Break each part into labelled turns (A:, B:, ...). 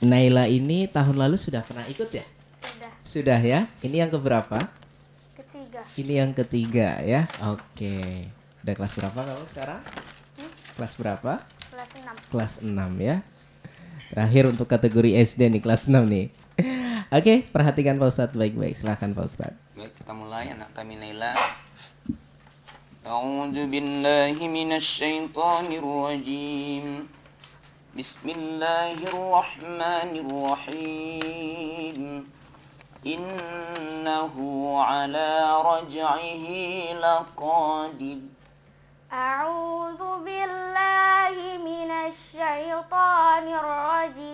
A: Naila ini tahun lalu sudah pernah ikut ya?
B: Sudah.
A: Sudah ya? Ini yang keberapa?
B: Ketiga.
A: Ini yang ketiga ya? Oke. Udah kelas berapa kamu sekarang? Kelas berapa?
B: Kelas 6.
A: Kelas 6 ya. Terakhir untuk kategori SD nih, kelas 6 nih. Oke, perhatikan Pak Ustadz baik-baik. Silakan Pak Ustadz.
C: Baik, kita mulai anak kami Naila. A'udzu billahi minasy syaithanir rajim. Bismillahirrahmanirrahim. Innahu ala raj'ihi laqadir.
B: A'udzu billahi minasy syaithanir rajim.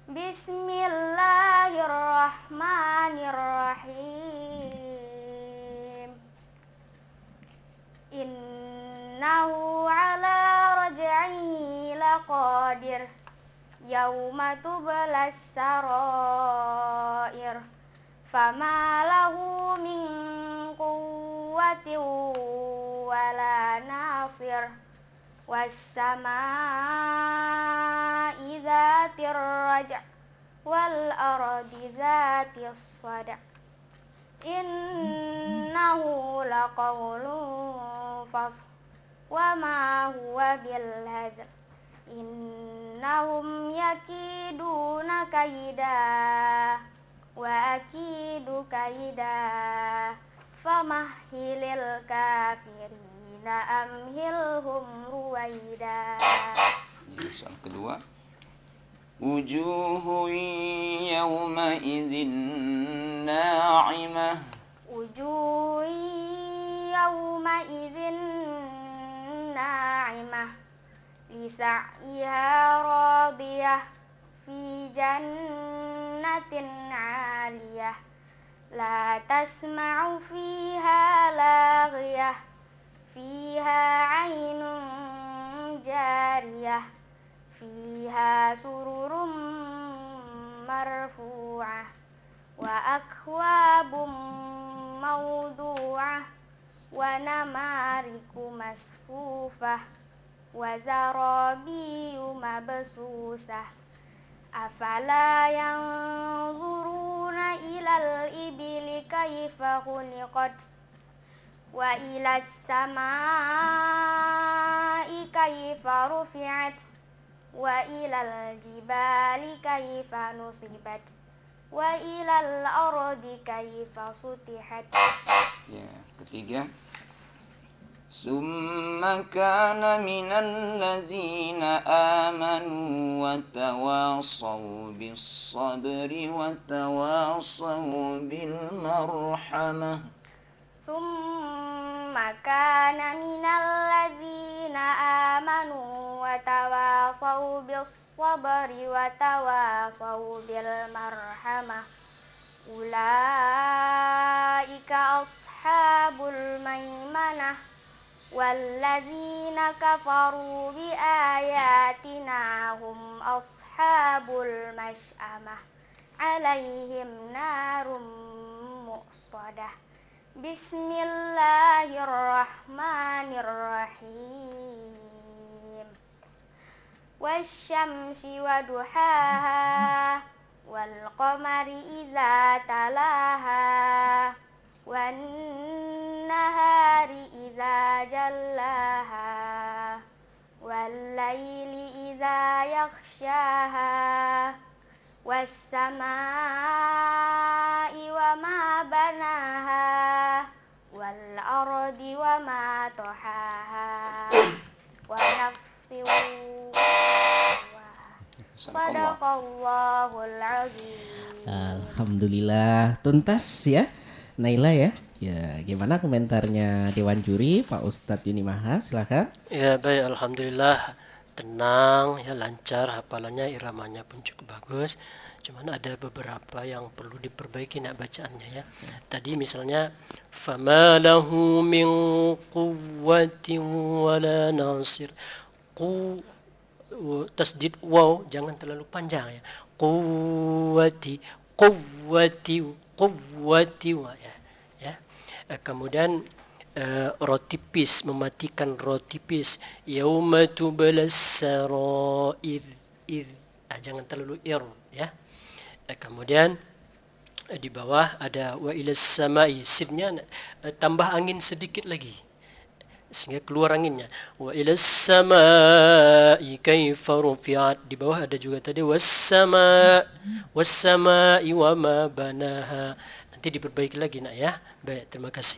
B: Bismillahirrahmanirrahim. Innahu ala raj'ihi laqadir. Yauma tublas sarair. Fama lahu min quwwatin wala nasir. Was-samaa'i dzatir raj' wal ardi dzatis sad'. Innahu laqawlun fasl wa ma huwa bil hazl. Innahum yakiduna kaida wa akidu kaida. Famahhilil kafirina amhilhum ruwaida.
C: Soal kedua. Wujuhu yawma idzin na'imah.
B: Wujuh yawma idzin na'imah lisa'yiha radiyah fi jannatin 'aliyah la tasma'u fiha laghiyah fiha 'ainun jariyah fiha sururum marfu'ah wa akwabum mawdu'ah wa namariku masfufah wa zarabiyu mabsusah. Afala yanzuruna ilal ibili kaifa khuliqat wa ilas samai kaifa rufi'at wa ilal jibali kaifa nusibat wa ilal ardi kaifa sutihat.
C: Ya, ketiga. Summa kana minal ladzina amanu wa tawasaw bis sabri wa tawasaw bil marhamah.
B: Summa kana minal ladzina amanu wa tawasaw bis sabri wa tawasaw bil marhamah. Ulaika ashabul maimanah. Walladzina kafaru bi ayatina hum ashabul mash'amah. Alaihim narum muqsadah. Bismillahirrahmanirrahim. Wasyamsi wa duhaha wal qamari idza talaha wan nahari idza jallaha wal laili idza yaghshaha was samaa'i wa ma banaha wal ardi wa ma tahaha wa nafsin Sadaqallahul azim.
A: Alhamdulillah, tuntas ya Naila ya. Ya, gimana komentarnya Dewan Juri Pak Ustadz Yuni Maha? Silakan.
D: Ya baik, alhamdulillah tenang ya, lancar hafalannya, iramanya pun cukup bagus. Cuman ada beberapa yang perlu diperbaiki nak bacaannya ya. Tadi misalnya fama lahu min quwwatin wala nasir. Tasdid waw jangan terlalu panjang ya. Quwwati ya. Ya. Kemudian rotipis, mematikan rotipis. Yauma tubalas sarair. Jangan terlalu ya. Kemudian di bawah ada wa ilas samai, sinnya tambah angin sedikit lagi sehingga keluar anginnya. Wa ilas samai kaifa rufi'at. Di bawah ada juga tadi was samai wa ma banaha. Nanti diperbaiki lagi nak ya. Baik, terima kasih.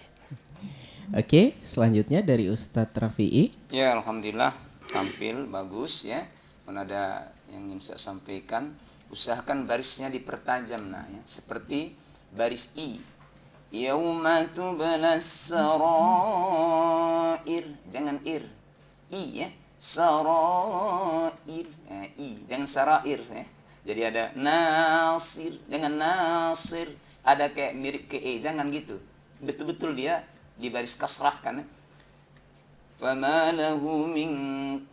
A: Oke, selanjutnya dari Ustadz Rafi'i.
C: Ya, alhamdulillah tampil bagus ya. Kalau ada yang ingin saya sampaikan, usahakan barisnya dipertajam nah ya. Seperti baris I. Yauma tubalas sarair. Jangan ir. I ya. Sarair. I. Jangan sarair ya. Jadi ada nasir. Jangan nasir. Ada kayak mirip ke E. Jangan gitu. Betul-betul dia di baris kasrah kan ya. Fama lahu min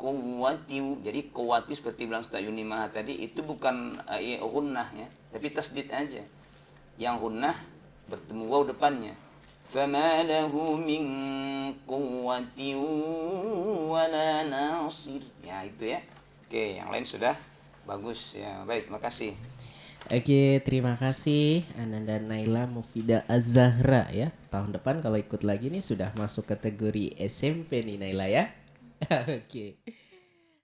C: quwwati. Jadi quwwati seperti bilang Ustaz Yunimah tadi itu bukan gunnah ya, tapi tasdid aja. Yang gunnah bertemu waw depannya. Fama lahu min quwwati wala nasir. Ya itu ya. Oke, yang lain sudah bagus ya. Baik, makasih.
A: Oke, terima kasih Ananda Naila Mufida Az-Zahra ya. Tahun depan kalau ikut lagi nih sudah masuk kategori SMP nih Naila ya. Oke.